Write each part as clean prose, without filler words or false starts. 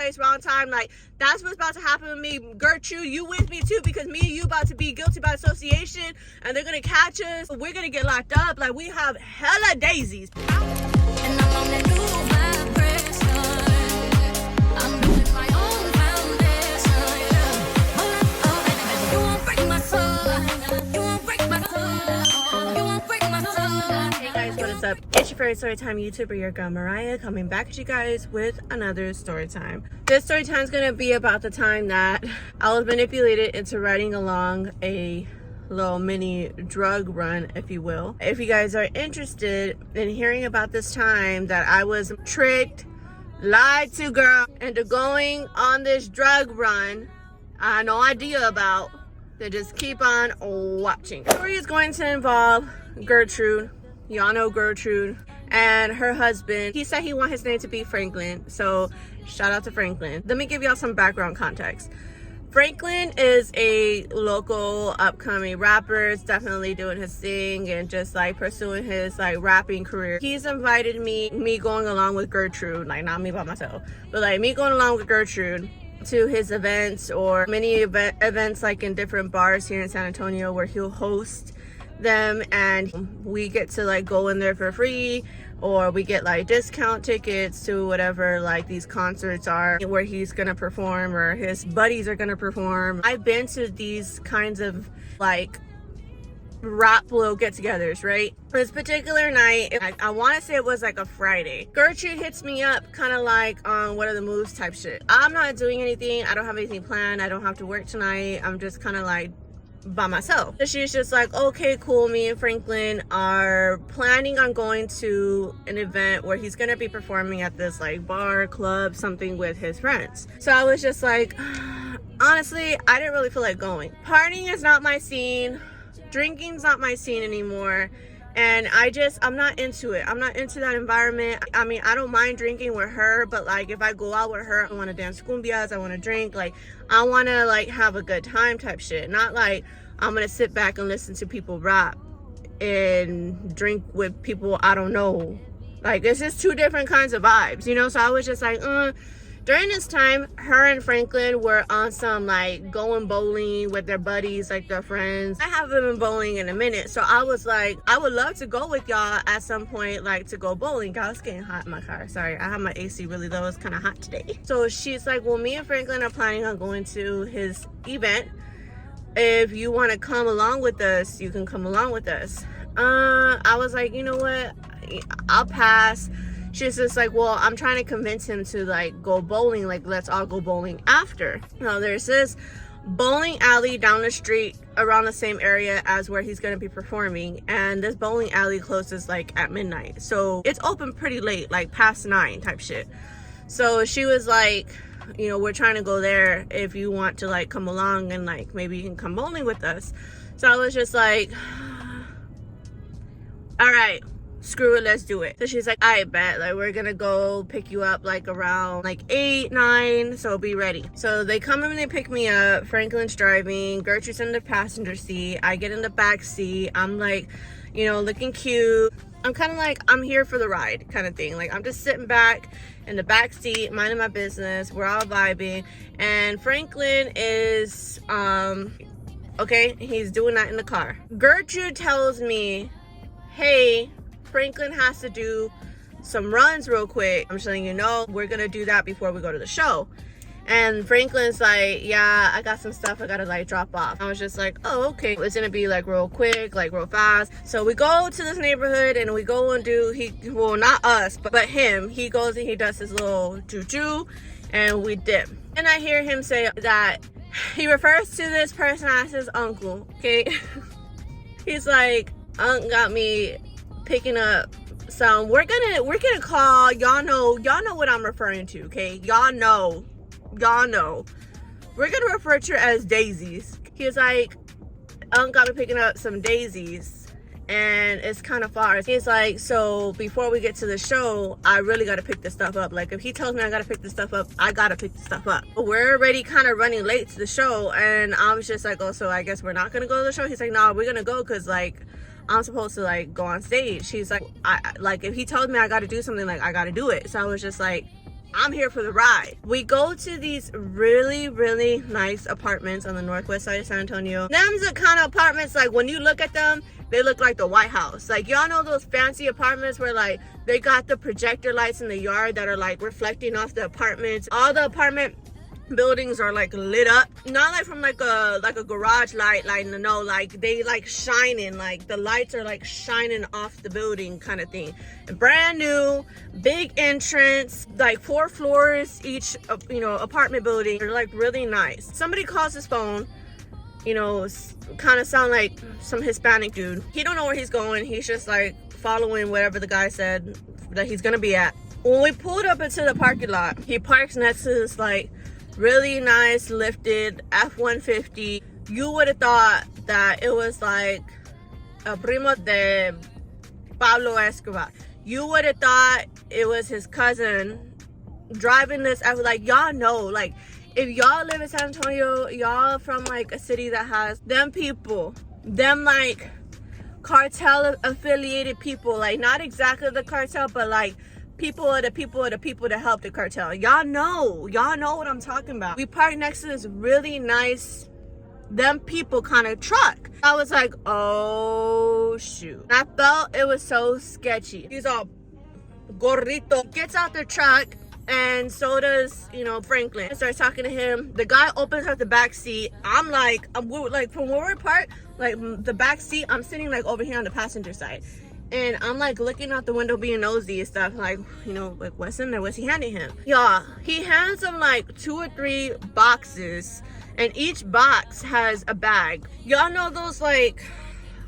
place, wrong time. Like, that's what's about to happen with me. Gertrude, you with me too, because me and you about to be guilty by association, and they're gonna catch us. We're gonna get locked up. Like, we have hella daisies. And I'm on that new vibration. I'm building my own foundation. You won't break my soul. You won't break my soul. You won't break my soul. Hey guys, what is up? It's your favorite Storytime YouTuber, your girl Mariah, coming back at you guys with another story time. This story time is gonna be about the time that I was manipulated into riding along a little mini drug run, if you will. If you guys are interested in hearing about this time that I was tricked, lied to, girl, into going on this drug run I had no idea about, then just keep on watching. The story is going to involve Gertrude. Y'all know Gertrude and her husband. He said he wants his name to be Franklin, so shout out to Franklin. Let me give y'all some background context. Franklin is a local upcoming rapper. Is definitely doing his thing and just like pursuing his like rapping career. He's invited me going along with Gertrude, like not me by myself, but like me going along with Gertrude to his events or many events like in different bars here in San Antonio where he'll host them, and we get to like go in there for free, or we get like discount tickets to whatever like these concerts are where he's gonna perform or his buddies are gonna perform. I've been to these kinds of like rap little get-togethers, right? This particular night, I want to say it was like a Friday. Gertrude hits me up kind of like on what are the moves type shit. I'm not doing anything. I don't have anything planned. I don't have to work tonight. I'm just kind of like by myself. So she's just like, okay, cool. Me and Franklin are planning on going to an event where he's gonna be performing at this like bar, club, something with his friends. So I was just like, honestly, I didn't really feel like going. Partying is not my scene. Drinking's not my scene anymore. And I'm not into it. I'm not into that environment. I mean, I don't mind drinking with her, but like if I go out with her, I want to dance cumbias, I want to drink, like I want to like have a good time type shit. Not like I'm going to sit back and listen to people rap and drink with people I don't know. Like it's just two different kinds of vibes, you know? So I was just like, During this time, her and Franklin were on some like going bowling with their buddies, like their friends. I haven't been bowling in a minute, so I was like, I would love to go with y'all at some point, like to go bowling. God, it's getting hot in my car. Sorry, I have my AC really low. It's kind of hot today. So she's like, well, me and Franklin are planning on going to his event. If you want to come along with us, you can come along with us. I was like, you know what? I'll pass. She's just like, well, I'm trying to convince him to like go bowling, like let's all go bowling after. Now there's this bowling alley down the street around the same area as where he's gonna be performing, and this bowling alley closes like at midnight, so it's open pretty late, like past 9 type shit. So she was like, you know, we're trying to go there if you want to like come along and like maybe you can come bowling with us. So I was just like, all right, screw it, let's do it. So she's like, I bet, like we're gonna go pick you up like around like 8, 9, so be ready. So they come and they pick me up. Franklin's driving, Gertrude's in the passenger seat, I get in the back seat. I'm like, you know, looking cute. I'm kind of like, I'm here for the ride kind of thing. Like I'm just sitting back in the back seat, minding my business. We're all vibing, and Franklin is okay, he's doing that in the car. Gertrude tells me, hey, Franklin has to do some runs real quick. I'm just letting you know, we're gonna do that before we go to the show. And Franklin's like, yeah, I got some stuff I gotta like drop off. I was just like, oh, okay. It's gonna be like real quick, like real fast. So we go to this neighborhood and we go and do, well, not us, but him. He goes and he does his little juju and we dip. And I hear him say that he refers to this person as his uncle, okay? He's like, Unc got me picking up some, we're gonna call, y'all know what I'm referring to, okay? Y'all know we're gonna refer to her as daisies. He's like, Unc got me picking up some daisies and it's kind of far. He's like, so before we get to the show, I really got to pick this stuff up. Like if he tells me I got to pick this stuff up, I got to pick this stuff up. But we're already kind of running late to the show, and I was just like, oh, so I guess we're not gonna go to the show? He's like, no, we're gonna go because like I'm supposed to like go on stage. She's like, I like if he tells me I got to do something, like I got to do it. So I was just like, I'm here for the ride. We go to these really, really nice apartments on the northwest side of San Antonio. Them's the kind of apartments, like when you look at them, they look like the White House. Like, y'all know those fancy apartments where like they got the projector lights in the yard that are like reflecting off the apartments. All the apartment buildings are like lit up, not like from like a garage light, like no, like they like shining, like the lights are like shining off the building kind of thing. Brand new, big entrance, like 4 floors each, you know, apartment building. They're like really nice. Somebody calls his phone, you know, kind of sound like some Hispanic dude. He don't know where he's going. He's just like following whatever the guy said that he's gonna be at. When we pulled up into the parking lot, he parks next to this like really nice lifted F-150. You would have thought that it was like a primo de Pablo Escobar. You would have thought it was his cousin driving this. I was like, y'all know, like, if y'all live in San Antonio, y'all from like a city that has them people, them like cartel affiliated people, like not exactly the cartel, but like people are the people that help the cartel. Y'all know what I'm talking about. We parked next to this really nice them people kind of truck. I was like, oh shoot. I felt it was so sketchy. He's all gorrito, gets out the truck, and so does, you know, Franklin. I started talking to him. The guy opens up the back seat. I'm like from where we're parked, like the back seat, I'm sitting like over here on the passenger side. And I'm like looking out the window being nosy and stuff, like, you know, like what's in there, what's he handing him? Y'all, he hands him like 2 or 3 boxes, and each box has a bag. Y'all know those like,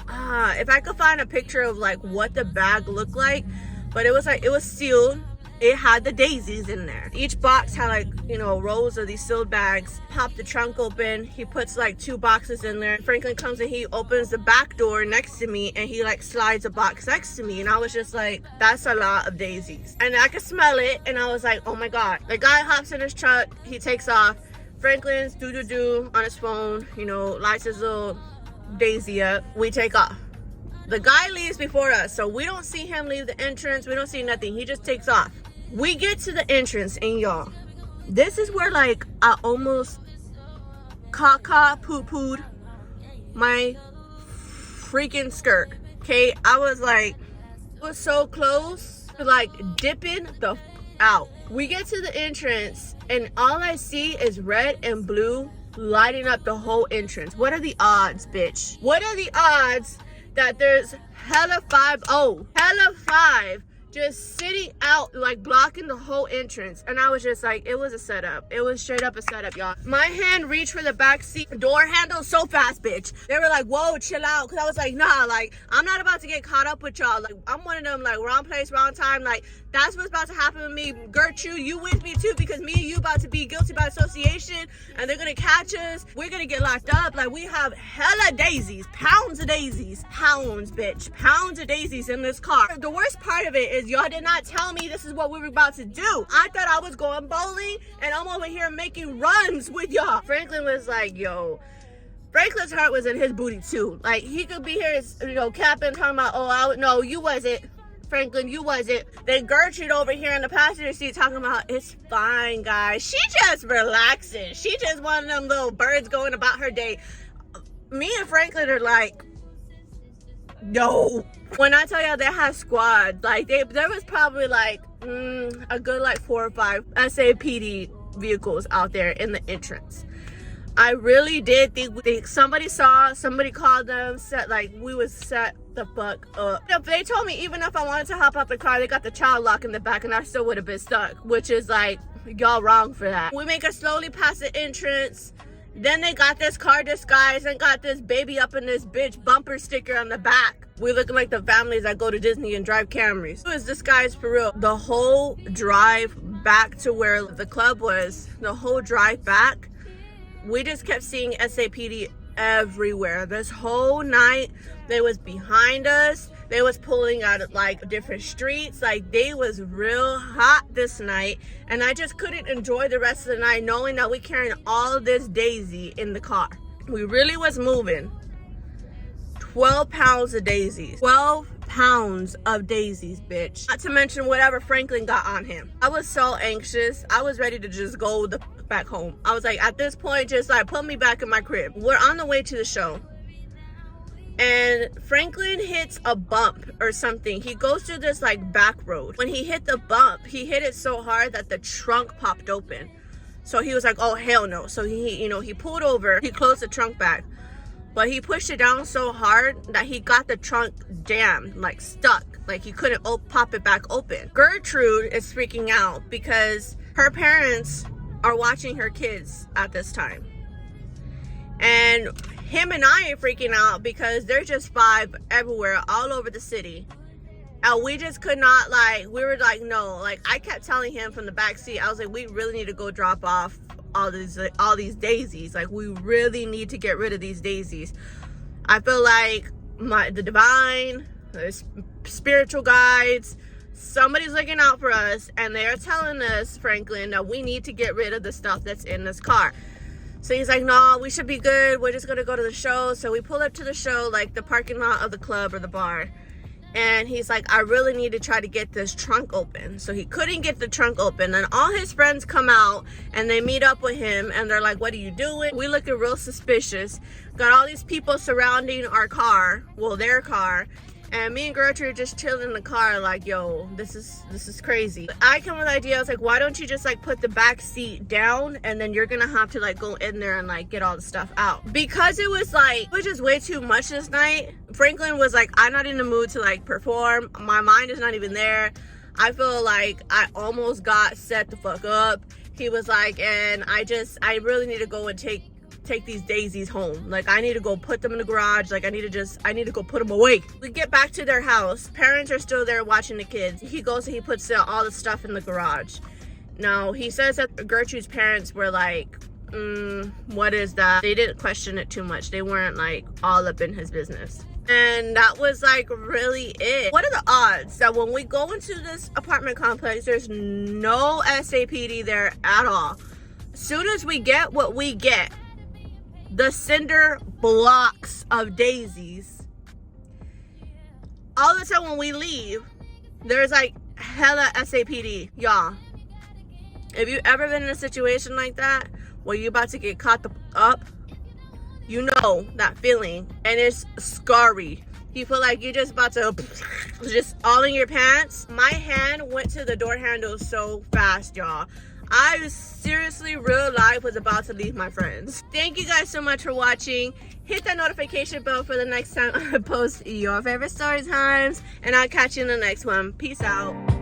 if I could find a picture of like what the bag looked like, but it was like, it was sealed. It had the daisies in there. Each box had like, you know, rows of these sealed bags. Pop the trunk open. He puts like 2 boxes in there. Franklin comes and he opens the back door next to me, and he like slides a box next to me. And I was just like, that's a lot of daisies. And I could smell it. And I was like, oh my God. The guy hops in his truck. He takes off. Franklin's do on his phone, you know, lights his little daisy up. We take off. The guy leaves before us, so we don't see him leave the entrance. We don't see nothing. He just takes off. We get to the entrance, and y'all, this is where like I almost poo-pooed my freaking skirt. Okay, I was like, it was so close to like dipping the out. We get to the entrance, and all I see is red and blue lighting up the whole entrance. What are the odds, bitch? What are the odds that there's hella 5 just sitting out, like blocking the whole entrance? And I was just like, it was a setup. It was straight up a setup, y'all. My hand reached for the back seat door handle so fast, bitch. They were like, whoa, chill out. Cause I was like, nah, like, I'm not about to get caught up with y'all. Like, I'm one of them, like, wrong place, wrong time. Like, that's what's about to happen to me. Gertrude, you with me too, because me and you about to be guilty by association, and they're gonna catch us. We're gonna get locked up. Like, we have hella daisies, pounds of daisies, pounds, bitch, pounds of daisies in this car. The worst part of it is y'all did not tell me this is what we were about to do. I thought I was going bowling, and I'm over here making runs with y'all. Franklin was like, yo, Franklin's heart was in his booty too. Like, he could be here, you know, capping, talking about, oh, no, you wasn't. Franklin, you wasn't. Then Gertrude over here in the passenger seat talking about, it's fine, guys. She just relaxing. She just one of them little birds going about her day. Me and Franklin are like, no. When I tell y'all they have squads, like there was probably like a good like 4 or 5 SAPD vehicles out there in the entrance. I really did think somebody saw, somebody called them, said like we was set the fuck up. If they told me even if I wanted to hop out the car, they got the child lock in the back, and I still would have been stuck, which is like, y'all wrong for that. We make us slowly past the entrance. Then they got this car disguise and got this baby up in this bitch bumper sticker on the back. We looking like the families that go to Disney and drive Camrys. It was disguised for real. The whole drive back to where the club was, the whole drive back, we just kept seeing SAPD everywhere. This whole night, they was behind us. They was pulling out of like different streets. Like, they was real hot this night, and I just couldn't enjoy the rest of the night knowing that we carrying all this daisy in the car. We really was moving 12 pounds of daisies. 12 pounds of daisies, bitch. Not to mention whatever Franklin got on him. I was so anxious. I was ready to just go back home. I was like, at this point, just like put me back in my crib. We're on the way to the show. And Franklin hits a bump or something. He goes through this like back road. When he hit the bump, he hit it so hard that the trunk popped open. So he was like, oh, hell no. So he pulled over, he closed the trunk back. But he pushed it down so hard that he got the trunk jammed, like stuck. Like he couldn't pop it back open. Gertrude is freaking out because her parents are watching her kids at this time. And him and I are freaking out because there's just 5 everywhere, all over the city. And we just could not, like, we were like, no. Like, I kept telling him from the back seat, I was like, we really need to go drop off all these daisies. Like, we really need to get rid of these daisies. I feel like the divine, the spiritual guides, somebody's looking out for us, and they are telling us, Franklin, that we need to get rid of the stuff that's in this car. So he's like, no, we should be good. We're just going to go to the show. So we pull up to the show, like the parking lot of the club or the bar. And he's like, I really need to try to get this trunk open. So he couldn't get the trunk open. And all his friends come out and they meet up with him. And they're like, what are you doing? We looking real suspicious. Got all these people surrounding our car. Well, their car. And me and Gertrude just chilling in the car like, yo, this is crazy. I come with the idea, I was like, why don't you just like put the back seat down and then you're gonna have to like go in there and like get all the stuff out. Because it was just way too much this night. Franklin was like, I'm not in the mood to like perform. My mind is not even there. I feel like I almost got set the fuck up. He was like, and I really need to go and take these daisies home. Like, I need to go put them in the garage. Like, I need to go put them away. We get back to their house. Parents are still there watching the kids. He goes and he puts all the stuff in the garage. Now, he says that Gertrude's parents were like, what is that? They didn't question it too much. They weren't like all up in his business. And that was like really it. What are the odds that when we go into this apartment complex, there's no SAPD there at all? As soon as we get what we get, the cinder blocks of daisies, all of a sudden when we leave, there's like hella SAPD. Y'all, if you've ever been in a situation like that where you're about to get caught up, you know that feeling. And it's scary. You feel like you're just about to just all in your pants. My hand went to the door handle so fast, y'all. I seriously, real life, was about to leave my friends. Thank you guys so much for watching. Hit that notification bell for the next time I post your favorite story times. And I'll catch you in the next one. Peace out.